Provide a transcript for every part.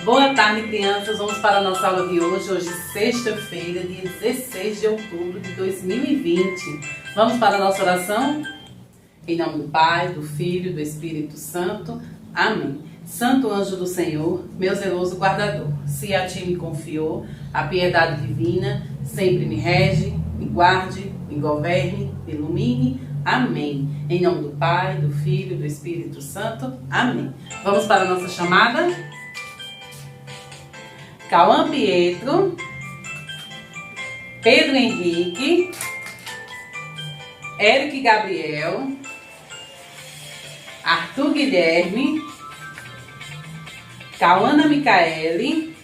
Boa tarde, crianças. Vamos para a nossa aula de hoje. Hoje, sexta-feira, dia 16 de outubro de 2020. Vamos para a nossa oração? Em nome do Pai, do Filho e do Espírito Santo. Amém. Santo anjo do Senhor, meu zeloso guardador, se a ti me confiou, a piedade divina sempre me rege, me guarde, me governe, me ilumine. Amém. Em nome do Pai, do Filho e do Espírito Santo. Amém. Vamos para a nossa chamada? Cauã Pietro, Pedro Henrique, Eric Gabriel, Arthur Guilherme, Cauana Micaele,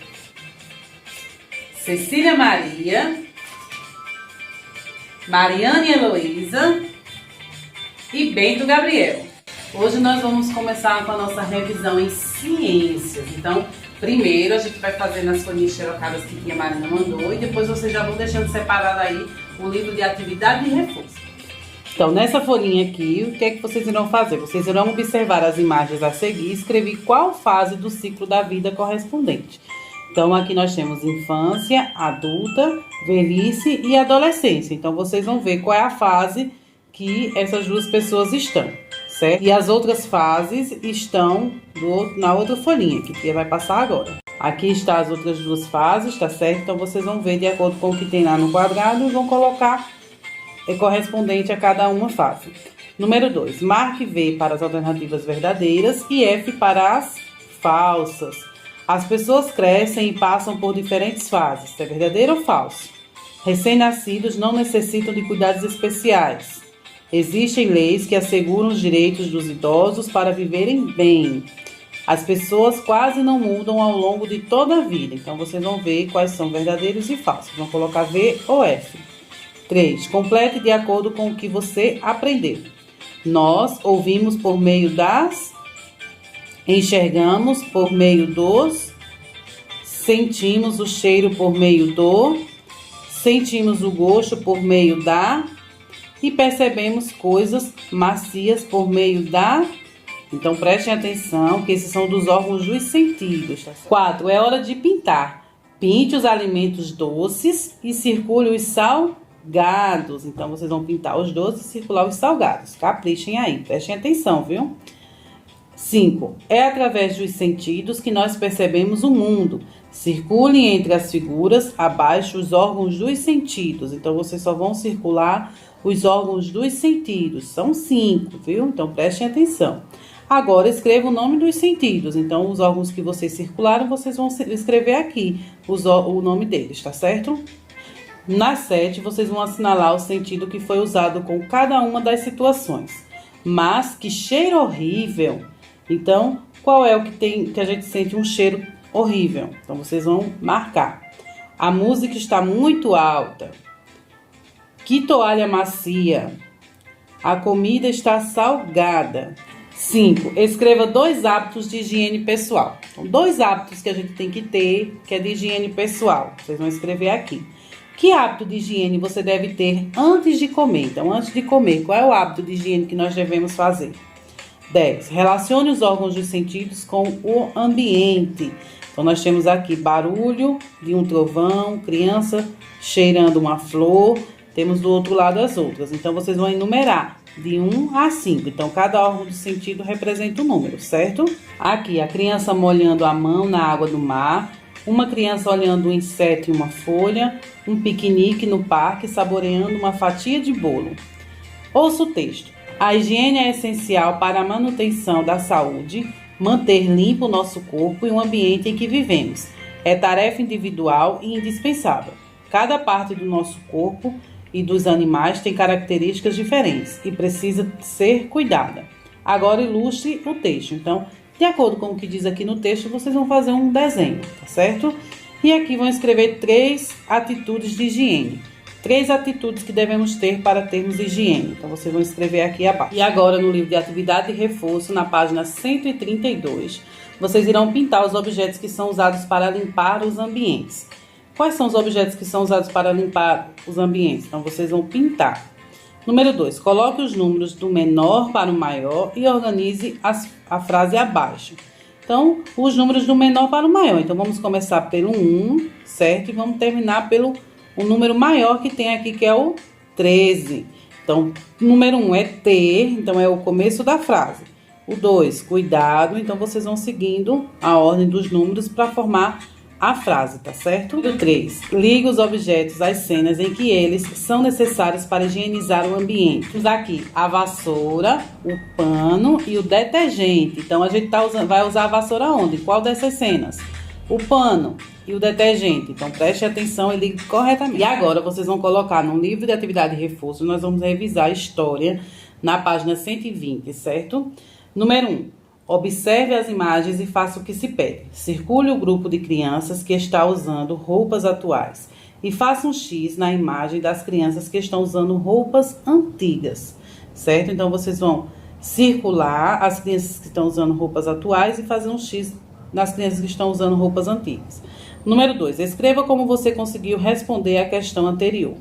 Cecília Maria, Mariane Heloísa e Bento Gabriel. Hoje nós vamos começar com a nossa revisão em ciências. Então, primeiro a gente vai fazer nas folhinhas xerocadas que a Marina mandou e depois vocês já vão deixando separado aí o livro de atividade e reforço. Então, nessa folhinha aqui, o que é que vocês irão fazer? Vocês irão observar as imagens a seguir e escrever qual fase do ciclo da vida correspondente. Então, aqui nós temos infância, adulta, velhice e adolescência. Então, vocês vão ver qual é a fase que essas duas pessoas estão, certo? E as outras fases estão na outra folhinha, que a Tia vai passar agora. Aqui estão as outras duas fases, tá certo? Então, vocês vão ver de acordo com o que tem lá no quadrado e vão colocar correspondente a cada uma fase. Número 2. Marque V para as alternativas verdadeiras e F para as falsas. As pessoas crescem e passam por diferentes fases. É verdadeiro ou falso? Recém-nascidos não necessitam de cuidados especiais. Existem leis que asseguram os direitos dos idosos para viverem bem. As pessoas quase não mudam ao longo de toda a vida. Então, vocês vão ver quais são verdadeiros e falsos. Vão colocar V ou F. 3. Complete de acordo com o que você aprendeu. Nós ouvimos por meio das, enxergamos por meio dos, sentimos o cheiro por meio do, sentimos o gosto por meio da e percebemos coisas macias por meio da. Então, prestem atenção que esses são dos órgãos dos sentidos. 4. É hora de pintar. Pinte os alimentos doces e circule os salgados. Então, vocês vão pintar os doces e circular os salgados. Caprichem aí, prestem atenção, viu? 5. É através dos sentidos que nós percebemos o mundo. Circule entre as figuras abaixo os órgãos dos sentidos. Então, vocês só vão circular os órgãos dos sentidos. São 5, viu? Então, prestem atenção. Agora, escreva o nome dos sentidos. Então, os órgãos que vocês circularam, vocês vão escrever aqui o nome deles, tá certo? Na 7, vocês vão assinalar o sentido que foi usado com cada uma das situações. Mas que cheiro horrível! Então, qual é o que a gente sente um cheiro horrível? Então, vocês vão marcar. A música está muito alta. Que toalha macia. A comida está salgada. 5. Escreva 2 hábitos de higiene pessoal. Então, 2 hábitos que a gente tem que ter, que é de higiene pessoal. Vocês vão escrever aqui. Que hábito de higiene você deve ter antes de comer? Então, antes de comer, qual é o hábito de higiene que nós devemos fazer? 10. Relacione os órgãos dos sentidos com o ambiente. Então, nós temos aqui barulho de um trovão, criança cheirando uma flor. Temos do outro lado as outras. Então, vocês vão enumerar de 1 a 5. Então, cada órgão do sentido representa um número, certo? Aqui, a criança molhando a mão na água do mar. Uma criança olhando um inseto e uma folha. Um piquenique no parque saboreando uma fatia de bolo. Ouça o texto. A higiene é essencial para a manutenção da saúde, manter limpo o nosso corpo e o ambiente em que vivemos. É tarefa individual e indispensável. Cada parte do nosso corpo e dos animais tem características diferentes e precisa ser cuidada. Agora ilustre o texto. Então, de acordo com o que diz aqui no texto, vocês vão fazer um desenho, tá certo? E aqui vão escrever 3 atitudes de higiene. 3 atitudes que devemos ter para termos higiene. Então, vocês vão escrever aqui abaixo. E agora, no livro de atividade e reforço, na página 132, vocês irão pintar os objetos que são usados para limpar os ambientes. Quais são os objetos que são usados para limpar os ambientes? Então, vocês vão pintar. Número 2. Coloque os números do menor para o maior e organize a frase abaixo. Então, os números do menor para o maior. Então, vamos começar pelo 1, certo? E vamos terminar pelo o número maior que tem aqui, que é o 13. Então, o número 1 é ter, então é o começo da frase. O 2, cuidado. Então, vocês vão seguindo a ordem dos números para formar a frase, tá certo? O 3, liga os objetos às cenas em que eles são necessários para higienizar o ambiente. Temos aqui a vassoura, o pano e o detergente. Então, a gente vai usar a vassoura onde? Qual dessas cenas? O pano e o detergente. Então, preste atenção e ligue corretamente. E agora, vocês vão colocar no livro de atividade de reforço, nós vamos revisar a história na página 120, certo? Número 1. Observe as imagens e faça o que se pede. Circule o grupo de crianças que está usando roupas atuais e faça um X na imagem das crianças que estão usando roupas antigas, certo? Então, vocês vão circular as crianças que estão usando roupas atuais e fazer um X nas crianças que estão usando roupas antigas. Número 2. Escreva como você conseguiu responder à questão anterior.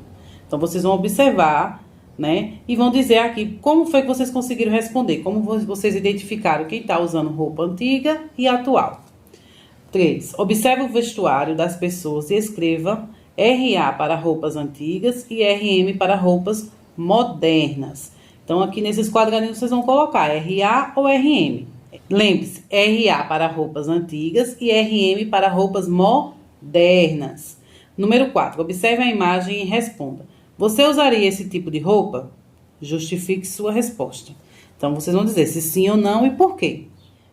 Então, vocês vão observar, né? E vão dizer aqui como foi que vocês conseguiram responder, como vocês identificaram quem está usando roupa antiga e atual. 3. Observe o vestuário das pessoas e escreva RA para roupas antigas e RM para roupas modernas. Então, aqui nesses quadradinhos vocês vão colocar RA ou RM. Lembre-se, RA para roupas antigas e RM para roupas modernas. Número 4. Observe a imagem e responda. Você usaria esse tipo de roupa? Justifique sua resposta. Então, vocês vão dizer se sim ou não e por quê.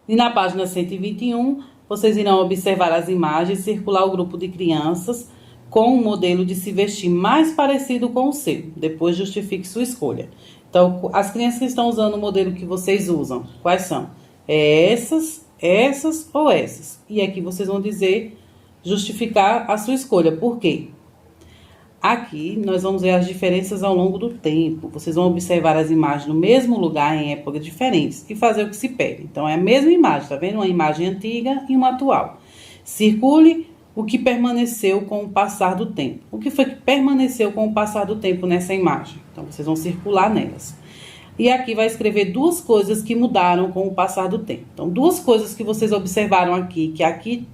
E na página 121, vocês irão observar as imagens e circular o grupo de crianças com um modelo de se vestir mais parecido com o seu. Depois, justifique sua escolha. Então, as crianças que estão usando o modelo que vocês usam, quais são? Essas ou essas. E aqui vocês vão dizer, justificar a sua escolha. Por quê? Aqui, nós vamos ver as diferenças ao longo do tempo. Vocês vão observar as imagens no mesmo lugar, em épocas diferentes, e fazer o que se pede. Então, é a mesma imagem, tá vendo? Uma imagem antiga e uma atual. Circule o que permaneceu com o passar do tempo. O que foi que permaneceu com o passar do tempo nessa imagem? Então, vocês vão circular nelas. E aqui vai escrever duas coisas que mudaram com o passar do tempo. Então, duas coisas que vocês observaram aqui, que aqui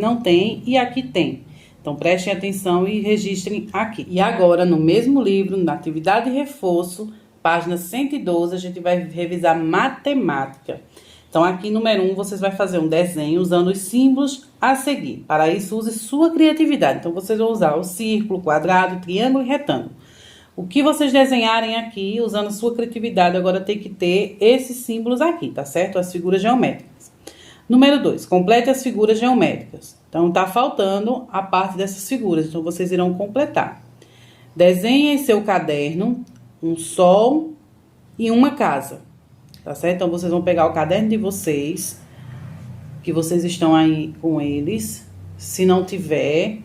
não tem e aqui tem. Então, prestem atenção e registrem aqui. E agora, no mesmo livro, na atividade de reforço, página 112, a gente vai revisar matemática. Então, aqui, número 1, vocês vão fazer um desenho usando os símbolos a seguir. Para isso, use sua criatividade. Então, vocês vão usar o círculo, quadrado, triângulo e retângulo. O que vocês desenharem aqui, usando sua criatividade, agora tem que ter esses símbolos aqui, tá certo? As figuras geométricas. Número 2, complete as figuras geométricas. Então, tá faltando a parte dessas figuras, então vocês irão completar. Desenhe em seu caderno um sol e uma casa, tá certo? Então, vocês vão pegar o caderno de vocês, que vocês estão aí com eles. Se não tiver,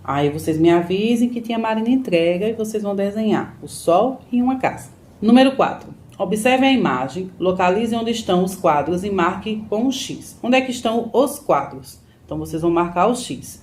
aí vocês me avisem que tia Marina entrega e vocês vão desenhar o sol e uma casa. Número 4. Observe a imagem, localize onde estão os quadros e marque com um X. Onde é que estão os quadros? Então, vocês vão marcar o X.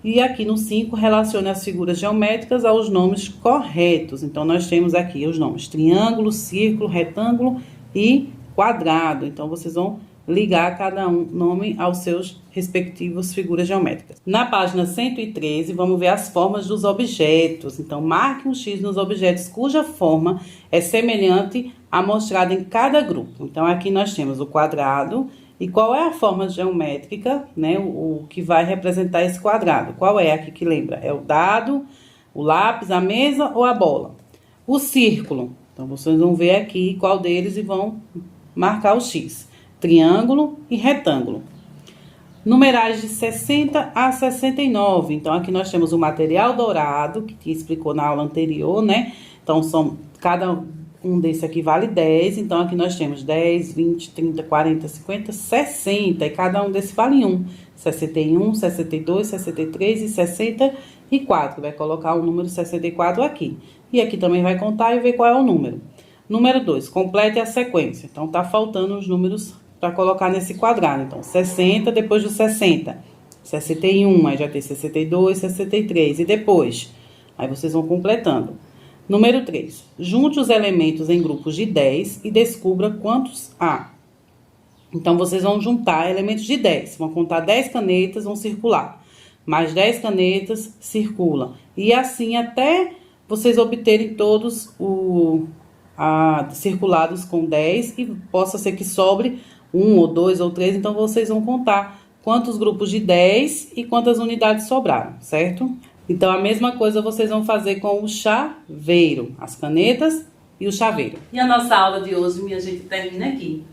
E aqui no 5, relacione as figuras geométricas aos nomes corretos. Então, nós temos aqui os nomes triângulo, círculo, retângulo e quadrado. Então, vocês vão ligar cada nome aos seus respectivos figuras geométricas. Na página 113, vamos ver as formas dos objetos. Então, marque um X nos objetos cuja forma é semelhante à mostrada em cada grupo. Então, aqui nós temos o quadrado. E qual é a forma geométrica, né? O que vai representar esse quadrado? Qual é aqui que lembra? É o dado, o lápis, a mesa ou a bola? O círculo. Então, vocês vão ver aqui qual deles e vão marcar o X. Triângulo e retângulo. Numerais de 60 a 69. Então, aqui nós temos o material dourado, que te explicou na aula anterior, né? Então, cada um desse aqui vale 10. Então, aqui nós temos 10, 20, 30, 40, 50, 60. E cada um desse vale 1. 61, 62, 63 e 64. Vai colocar o número 64 aqui. E aqui também vai contar e ver qual é o número. Número 2, complete a sequência. Então, tá faltando os números para colocar nesse quadrado. Então, 60 depois do 60. 61, aí já tem 62, 63. E depois? Aí vocês vão completando. Número 3. Junte os elementos em grupos de 10 e descubra quantos há. Então, vocês vão juntar elementos de 10. Vão contar 10 canetas, vão circular. Mais 10 canetas, circulam. E assim até vocês obterem todos circulados com 10. E possa ser que sobre 1 ou 2 ou 3. Então, vocês vão contar quantos grupos de 10 e quantas unidades sobraram, certo? Então, a mesma coisa vocês vão fazer com o chaveiro. As canetas e o chaveiro. E a nossa aula de hoje, minha gente, termina aqui.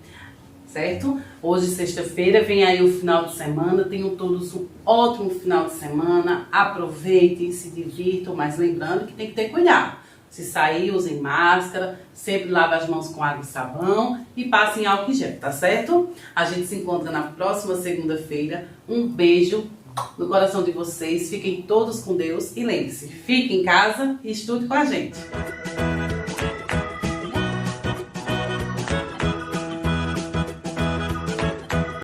Certo? Hoje, sexta-feira, vem aí o final de semana. Tenham todos um ótimo final de semana. Aproveitem, se divirtam, mas lembrando que tem que ter cuidado. Se sair, usem máscara, sempre lave as mãos com água e sabão e passem álcool em gel, tá certo? A gente se encontra na próxima segunda-feira. Um beijo no coração de vocês. Fiquem todos com Deus e lembre-se, fique em casa e estude com a gente.